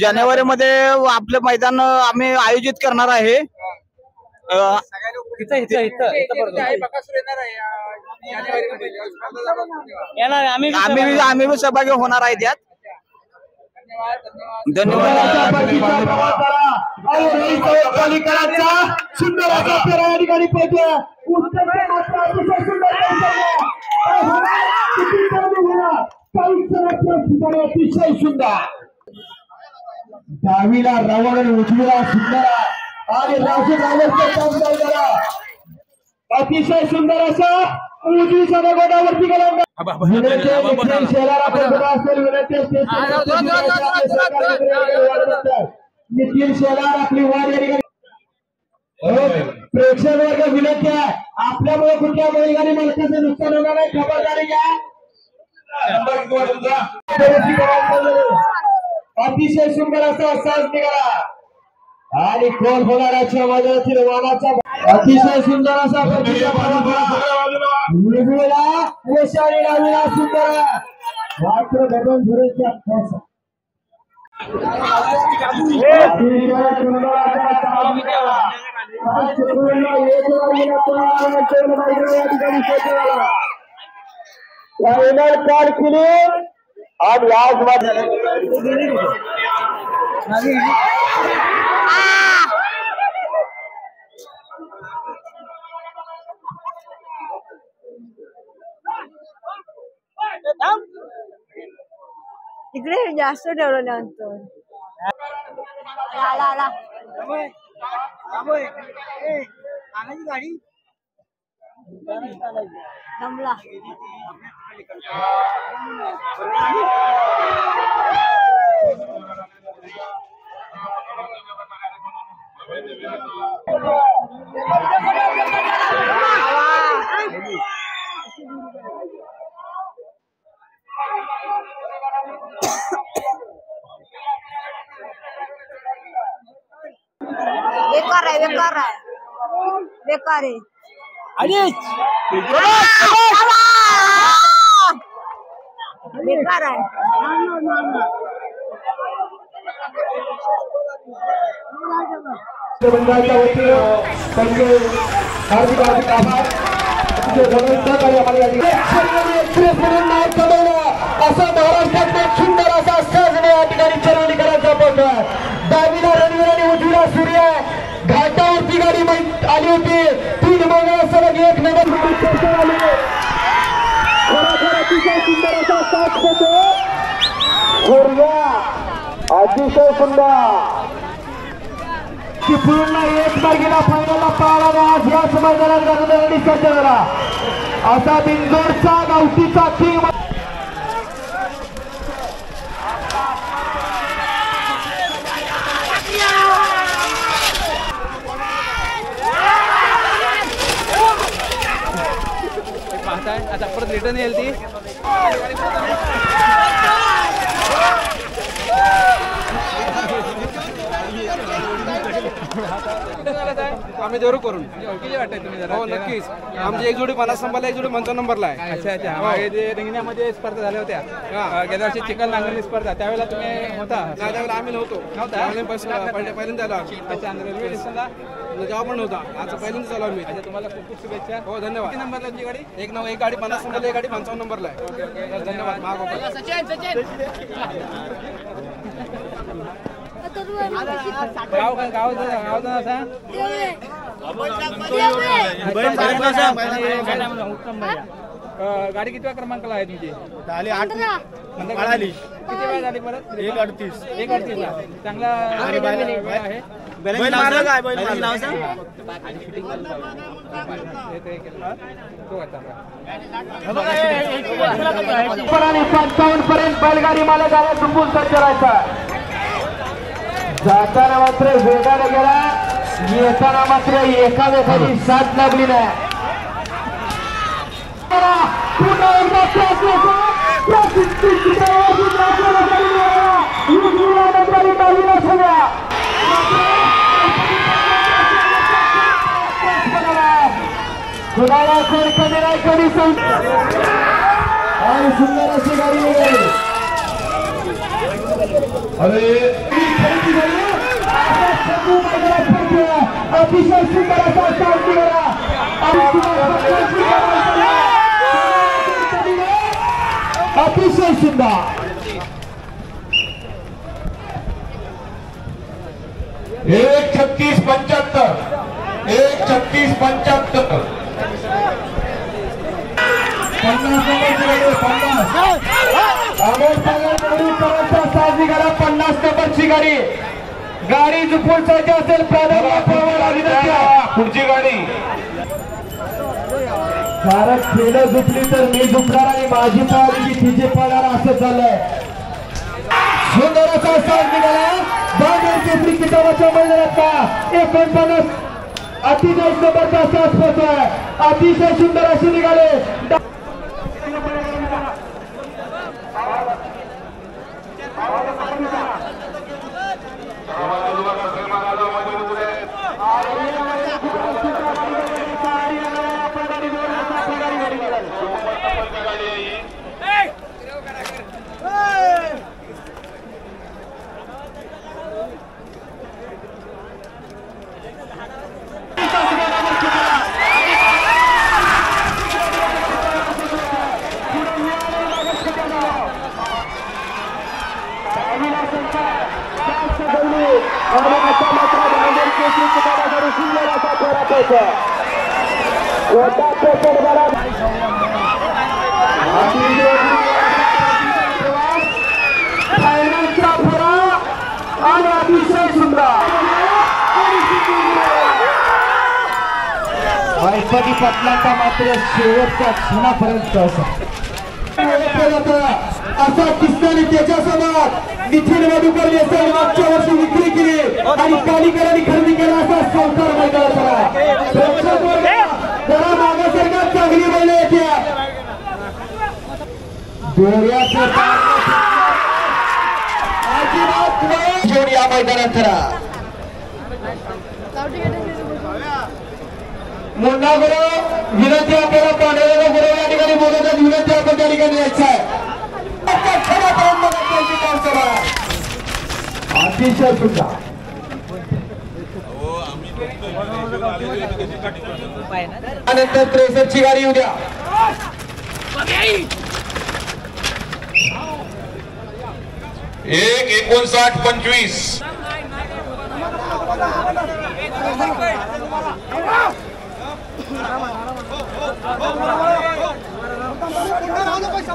जानेवारीमध्ये आपलं मैदान आम्ही आयोजित करणार आहे. आम्ही सहभागी होणार आहे त्यात. धन्यवाद. सुंदर असा फेरा या ठिकाणी पोहोचला. अतिशय सुंदर डावीला रावण आणि उजवीला सुंदर आणि राजू ड्रायव्हरचा काम झाला. अतिशय सुंदर असा उजवीच्या गोटावरती गेला. नितीन शेलार आपली वारी प्रेक्षक वर्ग विनंती आहे, आपल्यामुळे कुठल्या बैलगाडी मालकाचे नुकसान होणार नाही, खबरदारी घ्या. अतिशय सुंदर असा साज निघाला आणि कोण होणाऱ्याच्या मदतीने वाहनाचा अतिशय सुंदर असा वेशारी डावीला सुंदर मात्र घडून धुरेच्या पार केली आणि आज इकडे जास्त ठेवलं नंतर आला गाडी जमला. बेकार आहे बेकार आहे. बेकार आहे. मंडळाच्या वतीनं त्यांचे हार्दिक हार्दिक आभार. असा महाराष्ट्रात सुंदर असा सहजने या ठिकाणी चरवलीकरांचा पोहोचला. डावीला रणवीर आणि उजवीला सूर्य घाटावरती गाडी आली होती. 3 मंगळ सलग 1 नंबर अतिशय सुंदर असा साथ होतो अतिशय सुंदर चिपळूणला एक मार्गीला फायनलला पाळणारा आज याच मैदानात गाजवणारी सज्ज झाला असा बिंदोडचा गावठीचा किंग पाहताय आता परत रिटर्न येईल ती आम्ही देऊ करून किती वाटतंय तुम्ही जरा हो नक्कीच आमची एक जोडी 50 नंबरला एक जोडी 55 नंबरला आहे. अच्छा अच्छा मागे जे रिंगण्यामध्ये स्पर्धा झाल्या होत्या गेल्या वर्षी चिखल नांगरणी स्पर्धा त्यावेळेला तुम्ही होता त्यावेळेला आम्ही नव्हतो पहिल्यांदा आलो अच्छा रेल्वे स्टेशनला जेव्हा पण नव्हता आज पहिल्यांदा चालू आम्ही. अच्छा तुम्हाला खूप खूप शुभेच्छा. हो धन्यवाद. किती नंबरला तुमची गाडी? एक गाडी 50 नंबरला एक गाडी 55 नंबरला आहे. ओके ओके धन्यवाद. गाडी किती क्रमांकाला आहे तुमची? किती वेळ झाली परत? 1:38 ला चांगला आहे. पर्यंत बैलगाडी मालक आला झुंबून सज्ज राहायचा जाताना मात्र वेगाने गेला येताना मात्र एखादी साथ लागली नाही. कुणाला कोण कमी नाही कमी आणि सुंदर अशी गाडी वगैरे अतिशय सुंदर असा साथ दिला अतिशय सुंदर 1:36:75 1:36:75 50 नंबरची गाडी गाडी झुपून सज्ज असेल पुढची गाडी कारण खेळ झुपली तर मी झुपणार आणि माझी पाळली की तिचे पळणार असं चाललंय. सुंदर असा साथ निघाला बांधेल केसरी किताबाच्या मैदानात 49 अतिशय जबरदस्त साथ पोहोचतोय. अतिशय सुंदर असे निघाले आणि अतिशय सुंदर गणपती पाटलांचा मात्र शेवटच्या क्षणापर्यंत असा किस्साने त्याच्यासमोर निखिल मधुकर देसाई मागच्या वर्षी विक्री केली आणि कालिकरांनी खरेदी केला असा संसार मैदानाचा जरा मागासारखा चांगली बैले येते जोड या मैदानात खरा मुन्ना गुरु विनंती आपल्याला पांढऱ्या गुरु या ठिकाणी बोलवतात विनंती आपण त्या ठिकाणी यायचं आहे. अतिशय सुद्धा नंतर 63 ची गाडी उद्या 1:59:25 पैसा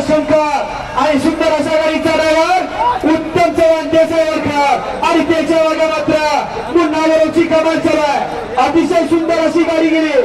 शंकर आणि सुंदर अशा गाडीचा ड्रायव्हर उत्तम चव्हाण देसाईवरकर आणि त्याच्या वर्ग मात्र पुन्हा कमाल चालू आहे. अतिशय सुंदर अशी गाडी गेली.